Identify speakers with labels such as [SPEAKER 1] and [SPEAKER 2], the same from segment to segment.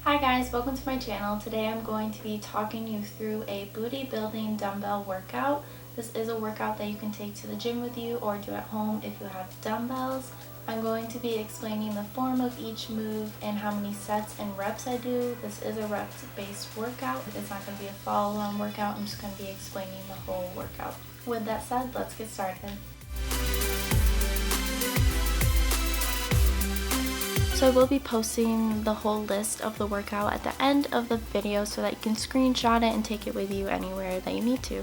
[SPEAKER 1] Hi guys, welcome to my channel. Today I'm going to be talking you through a booty building dumbbell workout. This is a workout that you can take to the gym with you or do at home if you have dumbbells. I'm going to be explaining the form of each move and how many sets and reps I do. This is a reps based workout. It's not going to be a follow-on workout. I'm just going to be explaining the whole workout. With that said, let's get started. So I will be posting the whole list of the workout at the end of the video so that you can screenshot it and take it with you anywhere that you need to.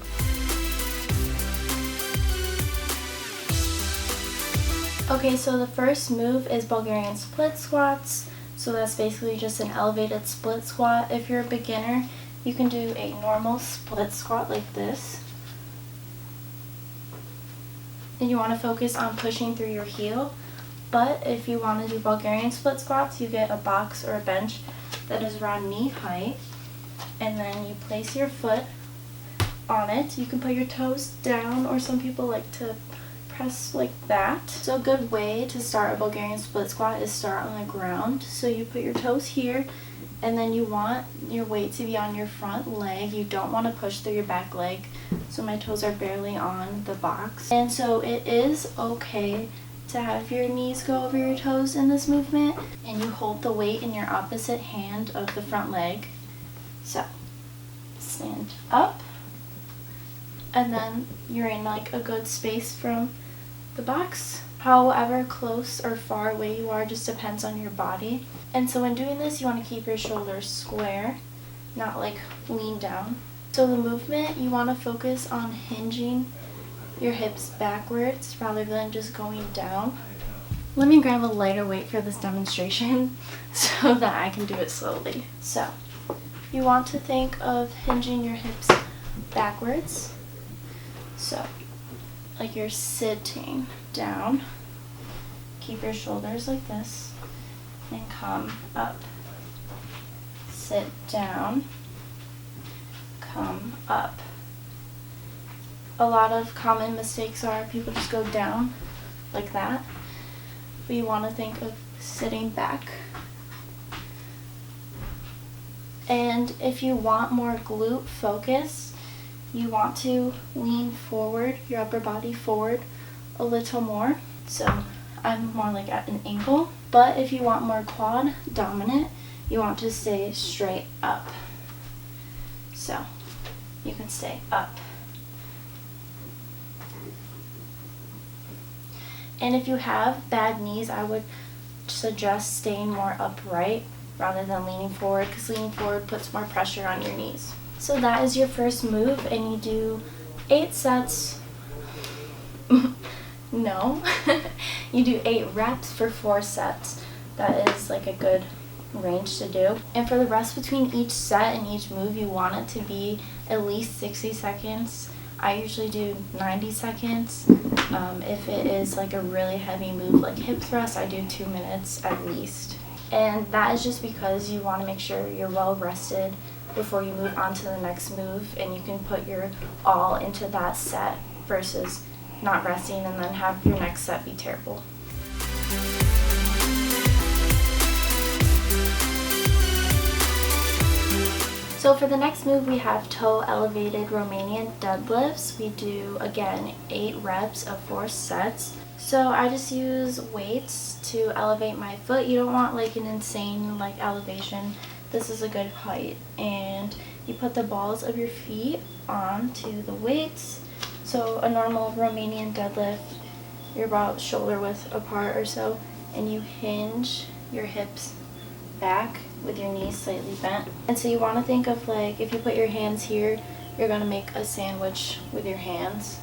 [SPEAKER 1] Okay, so the first move is Bulgarian split squats. So that's basically just an elevated split squat. If you're a beginner, you can do a normal split squat like this. And you want to focus on pushing through your heel. But if you want to do Bulgarian split squats, you get a box or a bench that is around knee height. And then you place your foot on it. You can put your toes down, or some people like to press like that. So a good way to start a Bulgarian split squat is start on the ground. So you put your toes here, and then you want your weight to be on your front leg. You don't want to push through your back leg. So my toes are barely on the box. And so it is okay to have your knees go over your toes in this movement, and you hold the weight in your opposite hand of the front leg. So stand up, and then you're in like a good space from the box. However close or far away you are just depends on your body. And so when doing this, you want to keep your shoulders square, not like lean down. So the movement, you want to focus on hinging your hips backwards rather than just going down. Let me grab a lighter weight for this demonstration so that I can do it slowly. So you want to think of hinging your hips backwards. So like you're sitting down. Keep your shoulders like this and come up. Sit down, come up. A lot of common mistakes are people just go down like that, but you want to think of sitting back. And if you want more glute focus, you want to lean forward, your upper body forward a little more. So I'm more like at an angle. But if you want more quad dominant, you want to stay straight up. So you can stay up. And if you have bad knees, I would suggest staying more upright rather than leaning forward, because leaning forward puts more pressure on your knees. So that is your first move, and you do 8 sets. No. You do 8 reps for 4 sets. That is like a good range to do. And for the rest between each set and each move, you want it to be at least 60 seconds. I usually do 90 seconds. If it is like a really heavy move like hip thrust, I do 2 minutes at least. And that is just because you want to make sure you're well rested before you move on to the next move, and you can put your all into that set versus not resting and then have your next set be terrible. So for the next move, we have toe elevated Romanian deadlifts. We do, again, 8 reps of 4 sets. So I just use weights to elevate my foot. You don't want like an insane like elevation. This is a good height. And you put the balls of your feet onto the weights. So a normal Romanian deadlift, you're about shoulder width apart or so, and you hinge your hips back with your knees slightly bent. And so you want to think of like, if you put your hands here, you're going to make a sandwich with your hands.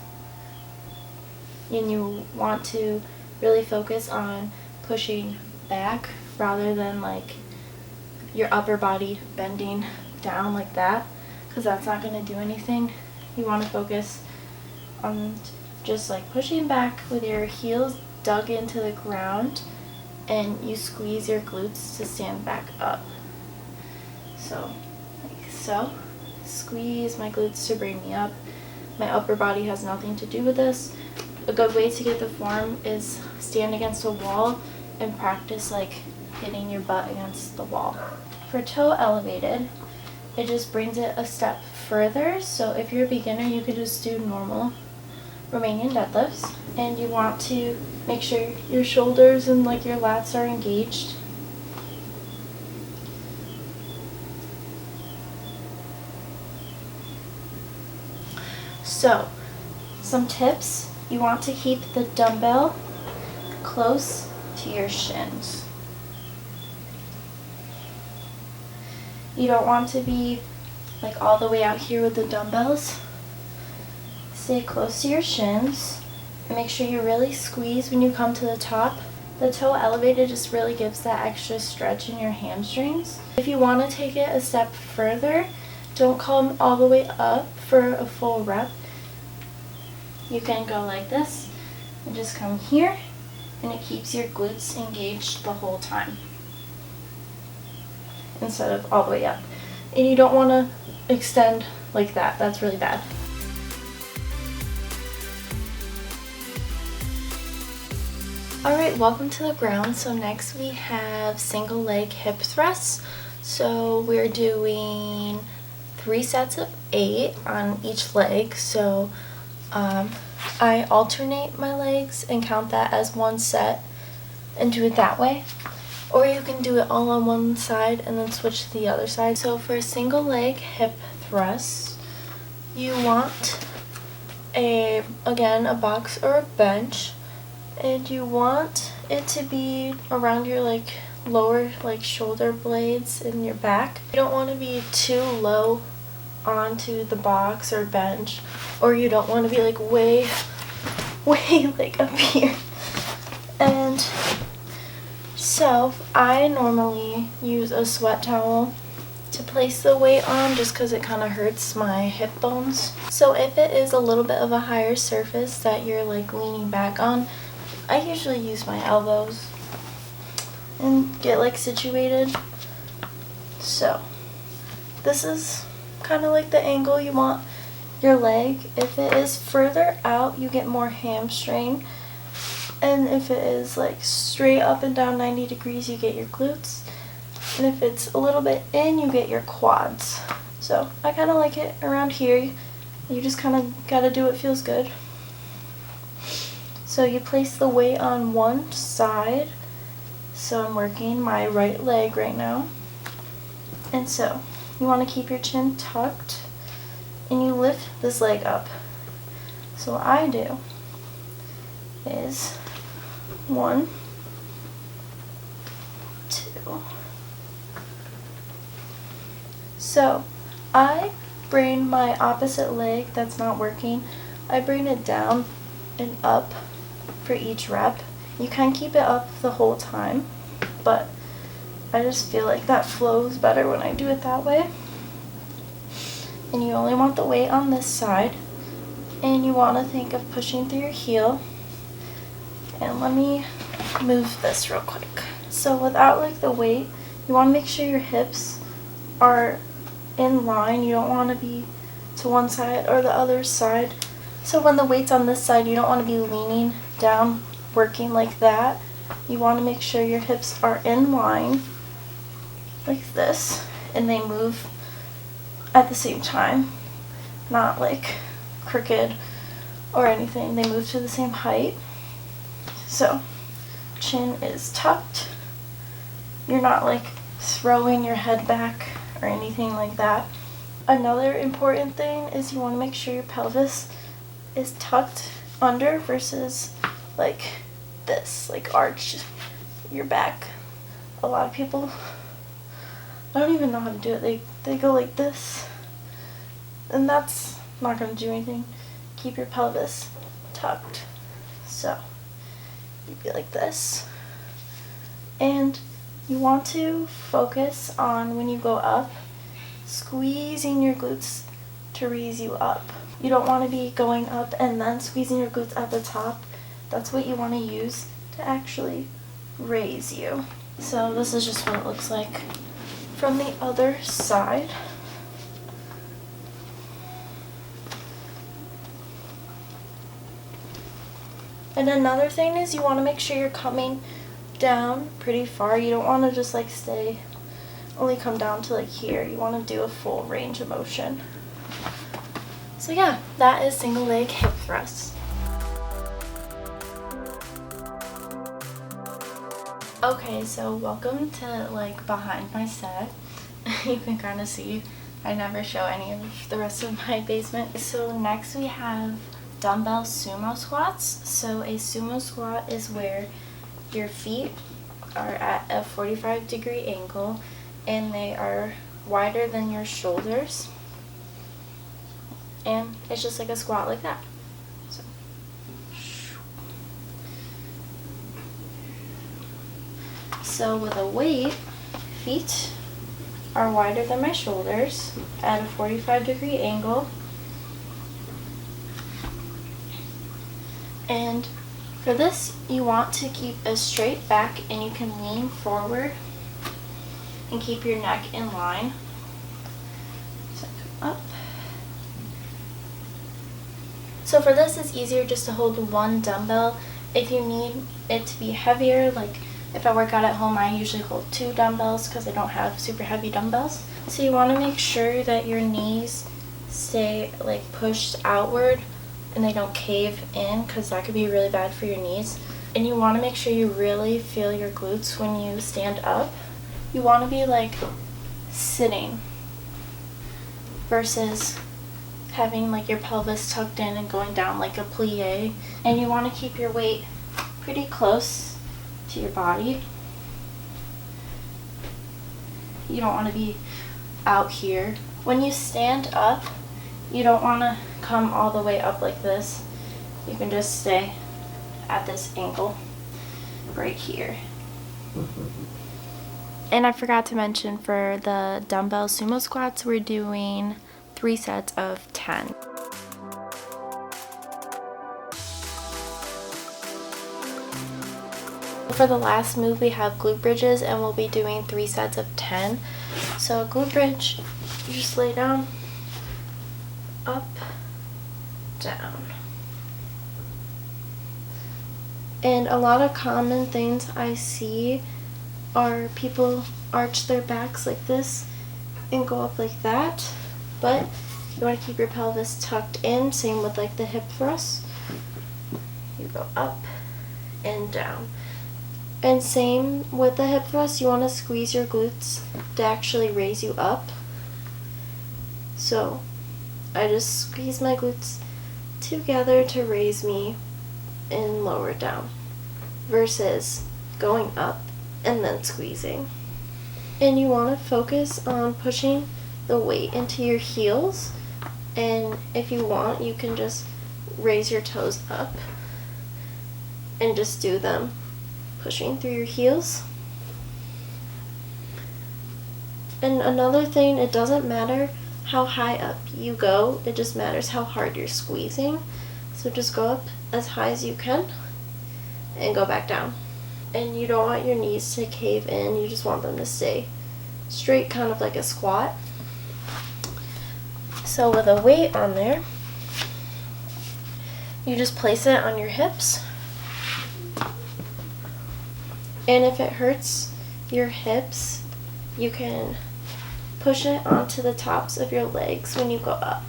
[SPEAKER 1] And you want to really focus on pushing back rather than like your upper body bending down like that, because that's not going to do anything. You want to focus on just like pushing back with your heels dug into the ground, and you squeeze your glutes to stand back up. So, like so. Squeeze my glutes to bring me up. My upper body has nothing to do with this. A good way to get the form is stand against a wall and practice like hitting your butt against the wall. for toe elevated, it just brings it a step further. So if you're a beginner, you could just do normal Romanian deadlifts, and you want to make sure your shoulders and like your lats are engaged. So, some tips: you want to keep the dumbbell close to your shins. You don't want to be like all the way out here with the dumbbells. Stay close to your shins and make sure you really squeeze when you come to the top. The toe elevated just really gives that extra stretch in your hamstrings. If you want to take it a step further, don't come all the way up for a full rep. You can go like this and just come here, and it keeps your glutes engaged the whole time instead of all the way up. And you don't want to extend like that. That's really bad. Alright, welcome to the ground. So next we have single leg hip thrusts. So we're doing 3 sets of 8 on each leg. So I alternate my legs and count that as 1 set and do it that way. Or you can do it all on one side and then switch to the other side. So for a single leg hip thrust, you want again a box or a bench. And you want it to be around your lower shoulder blades in your back. You don't want to be too low onto the box or bench, or you don't want to be way up here. And so I normally use a sweat towel to place the weight on just because it kind of hurts my hip bones. So if it is a little bit of a higher surface that you're leaning back on, I usually use my elbows and get situated. So this is kind of the angle you want your leg. If it is further out, you get more hamstring, and if it is straight up and down 90 degrees, you get your glutes, and if it's a little bit in, you get your quads. So I kind of like it around here. You just kind of got to do what feels good. So you place the weight on one side. So I'm working my right leg right now. And so you want to keep your chin tucked and you lift this leg up. So what I do is 1, 2. So I bring my opposite leg that's not working, I bring it down and up for each rep. You can keep it up the whole time, but I just feel like that flows better when I do it that way. And you only want the weight on this side, and you want to think of pushing through your heel. And let me move this real quick. So without the weight, you want to make sure your hips are in line. You don't want to be to one side or the other side. So when the weight's on this side, you don't want to be leaning down, working like that. You want to make sure your hips are in line like this, and they move at the same time, not crooked or anything. They move to the same height. So chin is tucked. You're not throwing your head back or anything like that. Another important thing is you want to make sure your pelvis is tucked under versus this, arch your back. A lot of people, I don't even know how to do it. They go like this, and that's not going to do anything. Keep your pelvis tucked. So you'd be like this, and you want to focus on, when you go up, squeezing your glutes to raise you up. You don't want to be going up and then squeezing your glutes at the top. That's what you want to use to actually raise you. So this is just what it looks like from the other side. And another thing is you want to make sure you're coming down pretty far. You don't want to just stay only come down to like here. You want to do a full range of motion. So yeah, that is single leg hip thrusts. Okay, so welcome to like behind my set. You can kind of see I never show any of the rest of my basement. So next we have dumbbell sumo squats. So a sumo squat is where your feet are at a 45-degree angle and they are wider than your shoulders. And it's just like a squat like that. So with a weight, feet are wider than my shoulders at a 45-degree angle. And for this, you want to keep a straight back and you can lean forward and keep your neck in line. So come up. So for this, it's easier just to hold one dumbbell. If you need it to be heavier, like if I work out at home, I usually hold 2 dumbbells because I don't have super heavy dumbbells. So you want to make sure that your knees stay like pushed outward and they don't cave in, because that could be really bad for your knees. And you want to make sure you really feel your glutes when you stand up. You want to be like sitting versus having like your pelvis tucked in and going down like a plie. And you want to keep your weight pretty close to your body. You don't want to be out here. When you stand up, you don't want to come all the way up like this. You can just stay at this angle right here. And I forgot to mention, for the dumbbell sumo squats, we're doing 3 sets of 10. For the last move, we have glute bridges, and we'll be doing 3 sets of 10. So glute bridge, you just lay down, up, down. And a lot of common things I see are people arch their backs like this and go up like that, but you want to keep your pelvis tucked in. Same with like the hip thrusts. You go up and down. And same with the hip thrust, you want to squeeze your glutes to actually raise you up. So I just squeeze my glutes together to raise me and lower down, versus going up and then squeezing. And you want to focus on pushing the weight into your heels, and if you want, you can just raise your toes up and just do them pushing through your heels. And another thing, it doesn't matter how high up you go, it just matters how hard you're squeezing. So just go up as high as you can and go back down. And you don't want your knees to cave in, you just want them to stay straight, kind of like a squat. So with a weight on there, you just place it on your hips. And if it hurts your hips, you can push it onto the tops of your legs when you go up.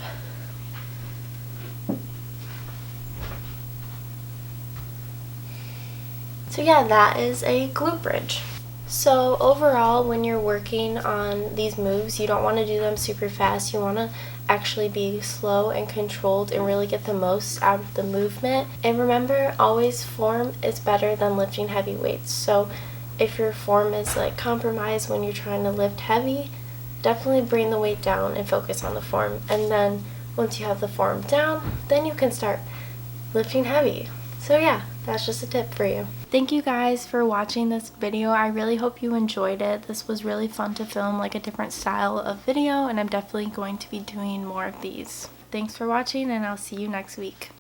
[SPEAKER 1] So yeah, that is a glute bridge. So overall, when you're working on these moves, you don't want to do them super fast. You want to actually be slow and controlled and really get the most out of the movement. And remember, always form is better than lifting heavy weights. So if your form is like compromised when you're trying to lift heavy, definitely bring the weight down and focus on the form. And then once you have the form down, then you can start lifting heavy. So yeah, that's just a tip for you. Thank you guys for watching this video. I really hope you enjoyed it. This was really fun to film, like a different style of video, and I'm definitely going to be doing more of these. Thanks for watching, and I'll see you next week.